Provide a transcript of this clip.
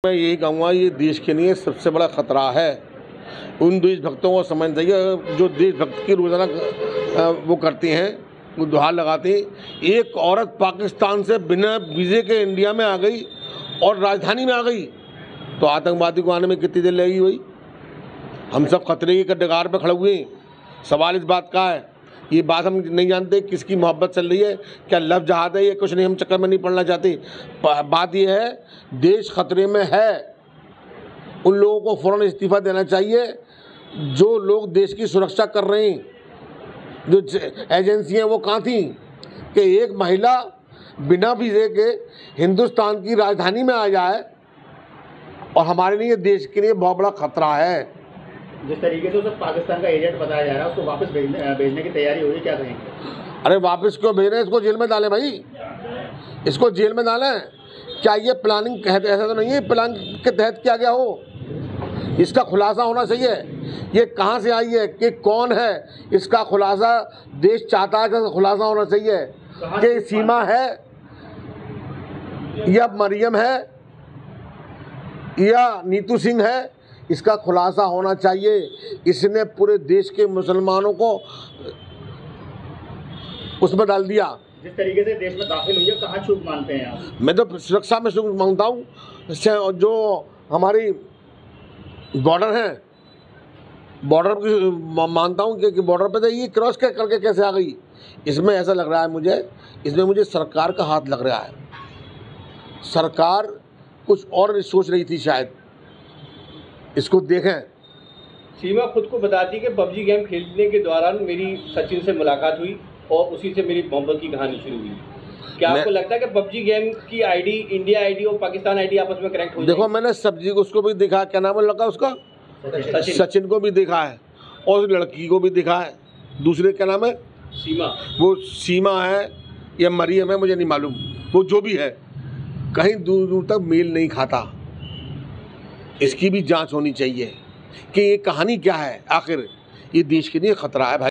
मैं यही कहूँगा, ये देश के लिए सबसे बड़ा खतरा है। उन देशभक्तों को समझना चाहिए जो देशभक्त की रोज़ाना वो करते हैं, वो दुहार लगाते हैं। एक औरत पाकिस्तान से बिना वीज़े के इंडिया में आ गई और राजधानी में आ गई, तो आतंकवादी को आने में कितनी देर लगेगी भाई? हम सब खतरे की कगार पर खड़े हुए हैं। सवाल इस बात का है, ये बात हम नहीं जानते किसकी मोहब्बत चल रही है, क्या लव जहाद है, ये कुछ नहीं, हम चक्कर में नहीं पड़ना चाहते। बात ये है, देश खतरे में है। उन लोगों को फ़ौरन इस्तीफ़ा देना चाहिए जो लोग देश की सुरक्षा कर रहे हैं। जो एजेंसियां वो कहाँ थी कि एक महिला बिना वीज़े के हिंदुस्तान की राजधानी में आ जाए, और हमारे लिए देश के लिए बहुत बड़ा खतरा है। जिस तरीके से उसे पाकिस्तान का एजेंट बताया जा रहा है, उसको वापस भेजने की तैयारी हो रही है, क्या कहेंगे? अरे वापस क्यों भेज रहे हैं? इसको जेल में डालें भाई, इसको जेल में डालें। क्या ये प्लानिंग कहते, ऐसा तो नहीं है प्लान के तहत किया गया हो? इसका खुलासा होना चाहिए। ये कहाँ से आई है, कि कौन है, इसका खुलासा देश चाहता है कि खुलासा होना चाहिए कि सीमा है या मरियम है या नीतू सिंह है। इसका खुलासा होना चाहिए। इसने पूरे देश के मुसलमानों को उसमें डाल दिया। जिस तरीके से देश में दाखिल हुई है, कहाँ चूक मानते हैं आप? मैं तो सुरक्षा में चूक मानता हूँ। जो हमारी बॉर्डर है, बॉर्डर की मानता हूँ कि बॉर्डर पे तो ये क्रॉस करके कैसे आ गई। इसमें ऐसा लग रहा है मुझे, इसमें मुझे सरकार का हाथ लग रहा है। सरकार कुछ और सोच रही थी शायद। इसको देखें। सीमा खुद को बताती कि पबजी गेम खेलने के दौरान मेरी सचिन से मुलाकात हुई और उसी से मेरी मोहब्बत की कहानी शुरू हुई। क्या आपको लगता है कि पबजी गेम की आईडी, इंडिया आईडी और पाकिस्तान आईडी आपस में कनेक्ट हो जाएगी? देखो, मैंने सब्जी को उसको भी देखा, क्या नाम है लड़का उसका, सचिन को भी देखा है, और उस लड़की को भी देखा है। दूसरे क्या नाम है, सीमा। वो सीमा है या मरियम है, मुझे नहीं मालूम। वो जो भी है, कहीं दूर दूर तक मेल नहीं खाता। इसकी भी जांच होनी चाहिए कि ये कहानी क्या है। आखिर ये देश के लिए खतरा है भाई।